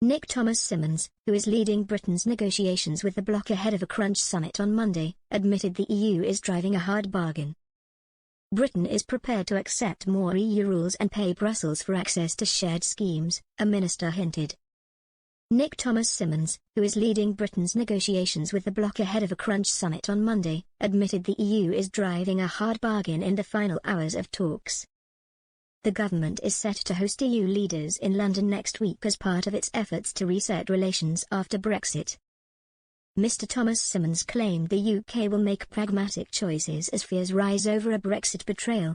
Nick Thomas-Symonds, who is leading Britain's negotiations with the bloc ahead of a crunch summit on Monday, admitted the EU is driving a hard bargain. Britain is prepared to accept more EU rules and pay Brussels for access to shared schemes, a minister hinted. Nick Thomas-Symonds, who is leading Britain's negotiations with the bloc ahead of a crunch summit on Monday, admitted the EU is driving a hard bargain in the final hours of talks. The government is set to host EU leaders in London next week as part of its efforts to reset relations after Brexit. Mr. Thomas-Symonds claimed the UK will make pragmatic choices as fears rise over a Brexit betrayal.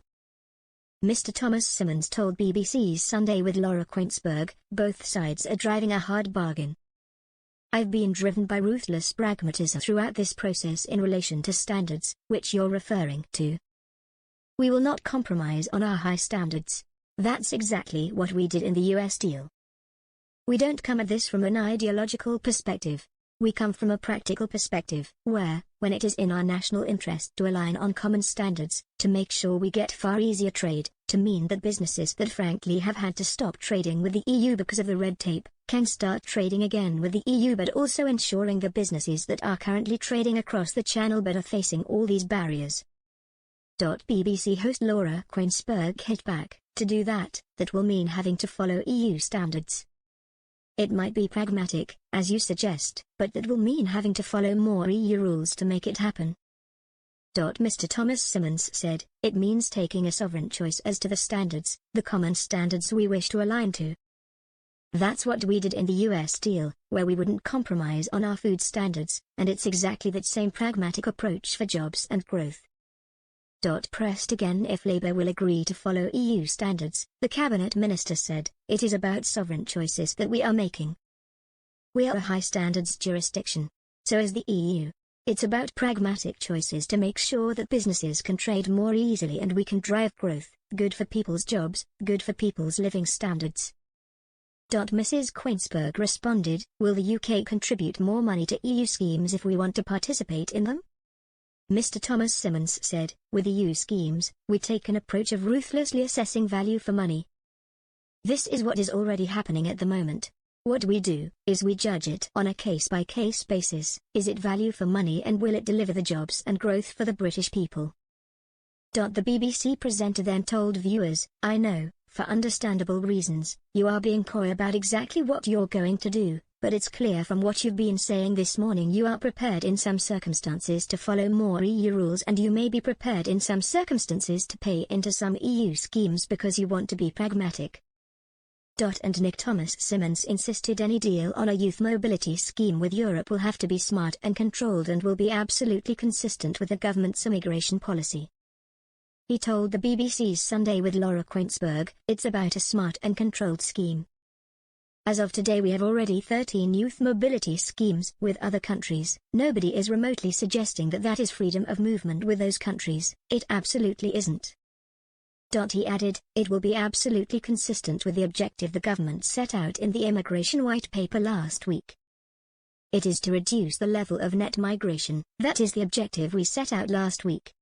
Mr. Thomas-Symonds told BBC's Sunday with Laura Kuenssberg, "Both sides are driving a hard bargain. I've been driven by ruthless pragmatism throughout this process in relation to standards, which you're referring to. We will not compromise on our high standards. That's exactly what we did in the US deal. We don't come at this from an ideological perspective. We come from a practical perspective, where, when it is in our national interest to align on common standards, to make sure we get far easier trade, to mean that businesses that frankly have had to stop trading with the EU because of the red tape, can start trading again with the EU, but also ensuring the businesses that are currently trading across the channel but are facing all these barriers." BBC host Laura Kuenssberg hit back, "To do that will mean having to follow EU standards. It might be pragmatic, as you suggest, but that will mean having to follow more EU rules to make it happen." Mr. Thomas-Symonds said, "It means taking a sovereign choice as to the standards, the common standards we wish to align to. That's what we did in the US deal, where we wouldn't compromise on our food standards, and it's exactly that same pragmatic approach for jobs and growth." Pressed again if Labour will agree to follow EU standards, the cabinet minister said, "It is about sovereign choices that we are making. We are a high standards jurisdiction. So is the EU. It's about pragmatic choices to make sure that businesses can trade more easily and we can drive growth, good for people's jobs, good for people's living standards." Mrs. Kuenssberg responded, "Will the UK contribute more money to EU schemes if we want to participate in them?" Mr. Thomas-Symonds said, "With EU schemes, we take an approach of ruthlessly assessing value for money. This is what is already happening at the moment. What we do is we judge it on a case-by-case basis. Is it value for money and will it deliver the jobs and growth for the British people?" The BBC presenter then told viewers, "I know, for understandable reasons, you are being coy about exactly what you're going to do. But it's clear from what you've been saying this morning you are prepared in some circumstances to follow more EU rules and you may be prepared in some circumstances to pay into some EU schemes because you want to be pragmatic." And Nick Thomas-Symonds insisted any deal on a youth mobility scheme with Europe will have to be smart and controlled and will be absolutely consistent with the government's immigration policy. He told the BBC's Sunday with Laura Kuenssberg, "It's about a smart and controlled scheme. As of today we have already 13 youth mobility schemes with other countries. Nobody is remotely suggesting that that is freedom of movement with those countries. It absolutely isn't." He added, "It will be absolutely consistent with the objective the government set out in the immigration white paper last week. It is to reduce the level of net migration. That is the objective we set out last week.